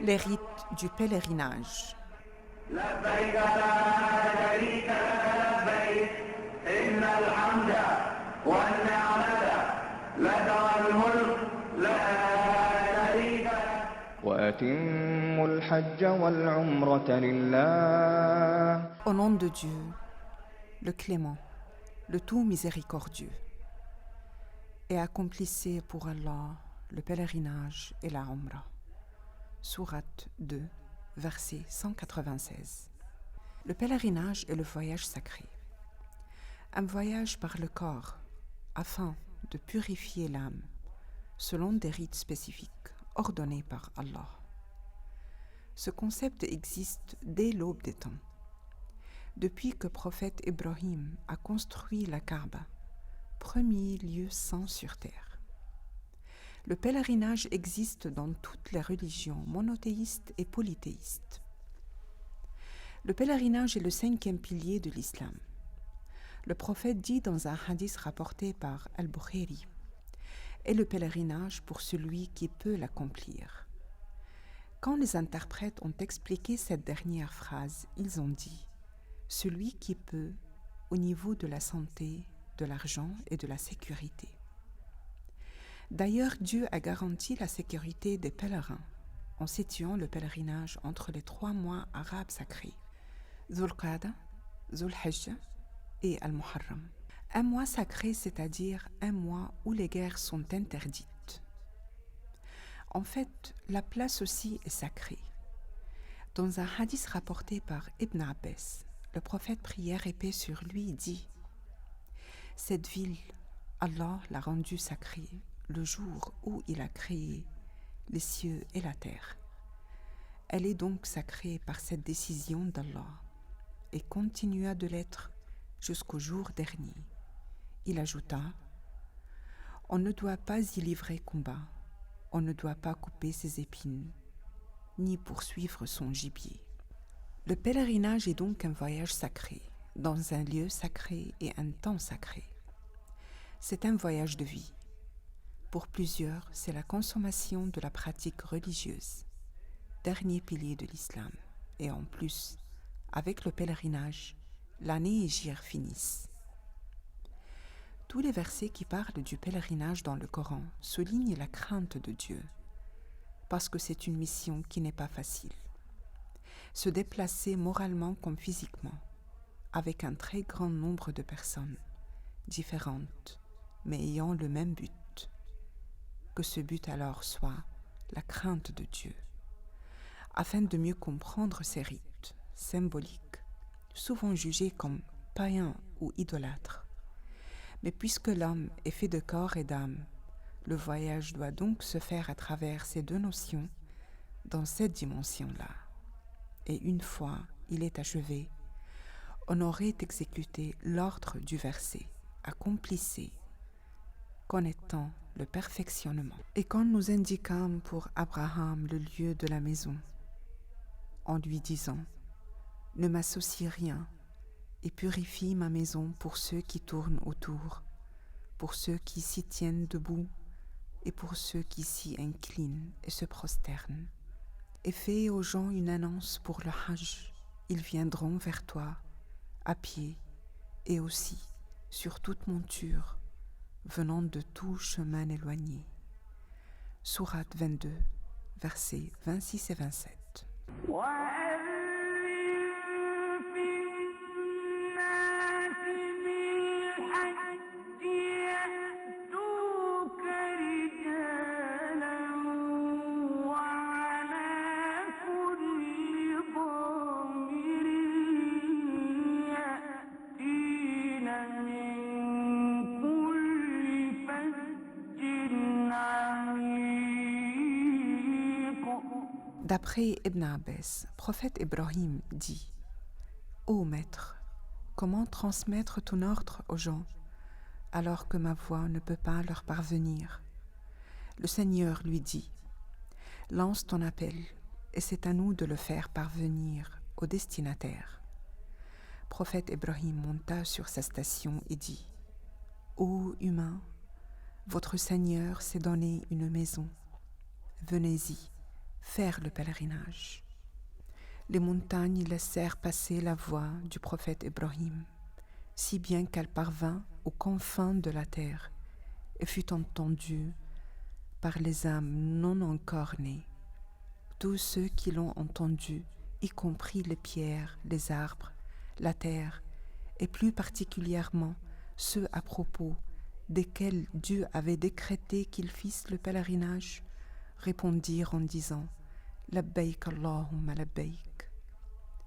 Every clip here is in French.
Les rites du pèlerinage. لبيك لا شريك لك لبيك إن الحمد والنعمة لك والملك لا شريك لك وأتموا الحج والعمرة لله. Au nom de Dieu, le clément, le tout miséricordieux, et accomplissez pour Allah le pèlerinage et la Umrah. Sourate 2, verset 196. Le pèlerinage est le voyage sacré. Un voyage par le corps afin de purifier l'âme selon des rites spécifiques ordonnés par Allah. Ce concept existe dès l'aube des temps. Depuis que prophète Ibrahim a construit la Kaaba, premier lieu saint sur terre. Le pèlerinage existe dans toutes les religions monothéistes et polythéistes. Le pèlerinage est le 5e pilier de l'islam. Le prophète dit dans un hadith rapporté par Al-Bukhari, « est le pèlerinage pour celui qui peut l'accomplir ». Quand les interprètes ont expliqué cette dernière phrase, ils ont dit « celui qui peut au niveau de la santé, de l'argent et de la sécurité ». D'ailleurs, Dieu a garanti la sécurité des pèlerins en situant le pèlerinage entre les 3 mois arabes sacrés, Dhul Qa'da, Dhul Hijjah et Al-Muharram. Un mois sacré, c'est-à-dire un mois où les guerres sont interdites. En fait, la place aussi est sacrée. Dans un hadith rapporté par Ibn Abbas, le prophète prière et paix sur lui dit « Cette ville, Allah l'a rendue sacrée le jour où il a créé les cieux et la terre. Elle est donc sacrée par cette décision d'Allah et continua de l'être jusqu'au jour dernier. » Il ajouta « On ne doit pas y livrer combat, on ne doit pas couper ses épines, ni poursuivre son gibier. » Le pèlerinage est donc un voyage sacré, dans un lieu sacré et un temps sacré. C'est un voyage de vie. Pour plusieurs, c'est la consommation de la pratique religieuse, dernier pilier de l'islam. Et en plus, avec le pèlerinage, l'année hégire finisse. Tous les versets qui parlent du pèlerinage dans le Coran soulignent la crainte de Dieu, parce que c'est une mission qui n'est pas facile. Se déplacer moralement comme physiquement, avec un très grand nombre de personnes, différentes, mais ayant le même but. Que ce but alors soit la crainte de Dieu, afin de mieux comprendre ces rites symboliques, souvent jugés comme païens ou idolâtres. Mais puisque l'homme est fait de corps et d'âme, le voyage doit donc se faire à travers ces deux notions, dans cette dimension-là. Et une fois il est achevé, on aurait exécuté l'ordre du verset, accomplissez, connaissant le perfectionnement. Et quand nous indiquâmes pour Abraham le lieu de la maison, en lui disant « Ne m'associe rien et purifie ma maison pour ceux qui tournent autour, pour ceux qui s'y tiennent debout et pour ceux qui s'y inclinent et se prosternent. Et fais aux gens une annonce pour le Hajj, ils viendront vers toi, à pied et aussi sur toute monture, venant de tout chemin éloigné. » Sourate 22, versets 26 et 27. D'après Ibn Abbas, prophète Ibrahim dit « Ô Maître, comment transmettre ton ordre aux gens alors que ma voix ne peut pas leur parvenir ?» Le Seigneur lui dit « Lance ton appel et c'est à nous de le faire parvenir au destinataire. » Prophète Ibrahim monta sur sa station et dit « Ô humains, votre Seigneur s'est donné une maison. Venez-y faire le pèlerinage. Les montagnes laissèrent passer la voix du prophète Ibrahim, si bien qu'elle parvint aux confins de la terre et fut entendue par les âmes non encore nées. Tous ceux qui l'ont entendue, y compris les pierres, les arbres, la terre, et plus particulièrement ceux à propos desquels Dieu avait décrété qu'ils fissent le pèlerinage, répondirent en disant « Labbaik Allahumma labbaik »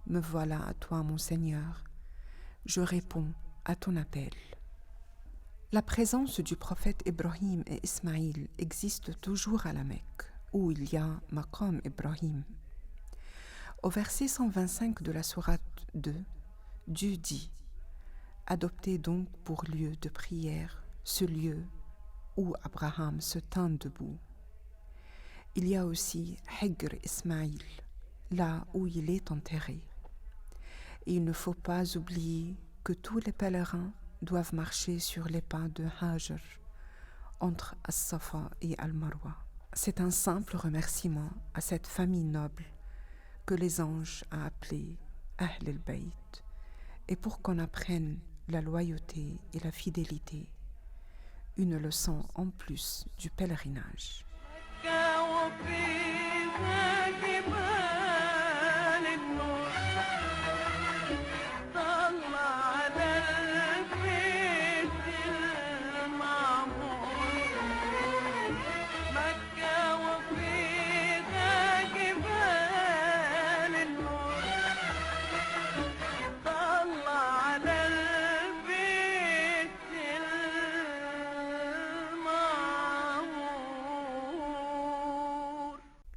« Me voilà à toi, mon Seigneur, je réponds à ton appel. » La présence du prophète Ibrahim et Ismaïl existe toujours à la Mecque, où il y a Maqam Ibrahim. Au verset 125 de la sourate 2, Dieu dit « Adoptez donc pour lieu de prière ce lieu où Abraham se tint debout. » Il y a aussi Hijr Ismaïl, là où il est enterré. Et il ne faut pas oublier que tous les pèlerins doivent marcher sur les pas de Hajar, entre As-Safa et Al-Marwa. C'est un simple remerciement à cette famille noble que les anges ont appelée Ahl al-Bayt, et pour qu'on apprenne la loyauté et la fidélité, une leçon en plus du pèlerinage.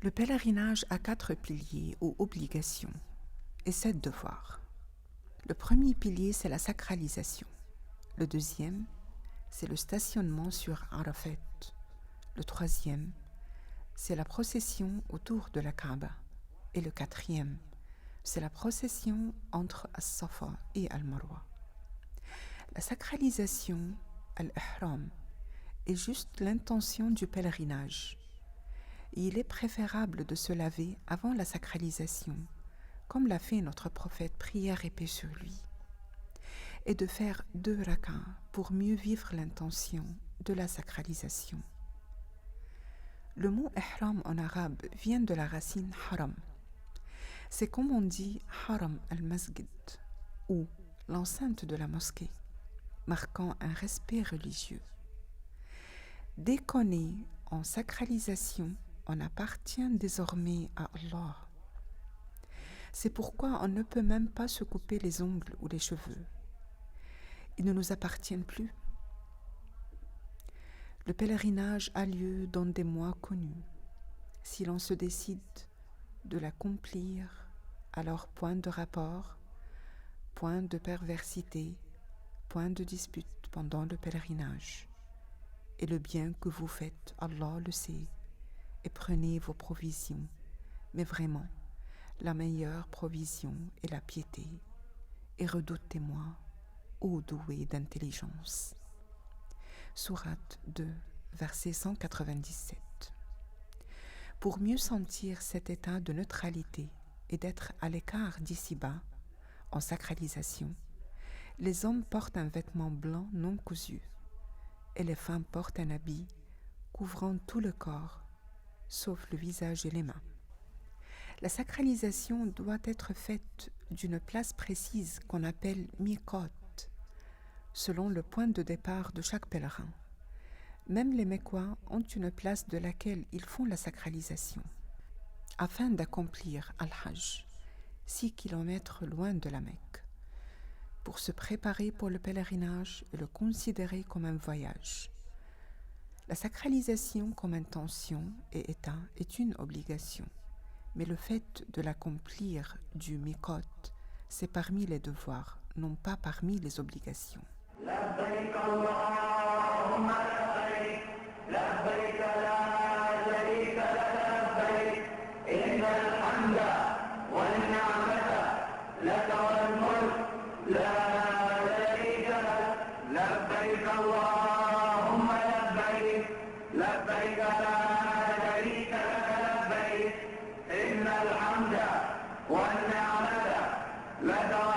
Le pèlerinage a 4 piliers ou obligations et 7 devoirs. Le premier pilier, c'est la sacralisation. Le deuxième, c'est le stationnement sur Arafat. Le troisième, c'est la procession autour de la Kaaba. Et le quatrième, c'est la procession entre As-Safa et Al-Marwa. La sacralisation, Al-Ihram, est juste l'intention du pèlerinage. Il est préférable de se laver avant la sacralisation, comme l'a fait notre prophète, prière et paix sur lui, et de faire 2 rak'as pour mieux vivre l'intention de la sacralisation. Le mot ihram en arabe vient de la racine haram. C'est comme on dit haram al-masjid, ou l'enceinte de la mosquée, marquant un respect religieux. Dès qu'on est en sacralisation, on appartient désormais à Allah. C'est pourquoi on ne peut même pas se couper les ongles ou les cheveux. Ils ne nous appartiennent plus. Le pèlerinage a lieu dans des mois connus. Si l'on se décide de l'accomplir, alors point de rapport, point de perversité, point de dispute pendant le pèlerinage. Et le bien que vous faites, Allah le sait. Et prenez vos provisions, mais vraiment, la meilleure provision est la piété, et redoutez-moi, ô doué d'intelligence. Sourate 2, verset 197. Pour mieux sentir cet état de neutralité et d'être à l'écart d'ici-bas, en sacralisation, les hommes portent un vêtement blanc non cousu, et les femmes portent un habit couvrant tout le corps, sauf le visage et les mains. La sacralisation doit être faite d'une place précise qu'on appelle miqat, selon le point de départ de chaque pèlerin. Même les Mecquois ont une place de laquelle ils font la sacralisation. Afin d'accomplir Al-Hajj, 6 kilomètres loin de la Mecque, pour se préparer pour le pèlerinage et le considérer comme un voyage. La sacralisation comme intention et état est une obligation, mais le fait de l'accomplir du miqat, c'est parmi les devoirs, non pas parmi les obligations. لبيك اللهم لبيك لبيك لا شريك لك لبيك إن الحمد والنعمة لك والملك لا شريك لك لبيك اللهم لبيك لبيك لا شريك لك لبيك لك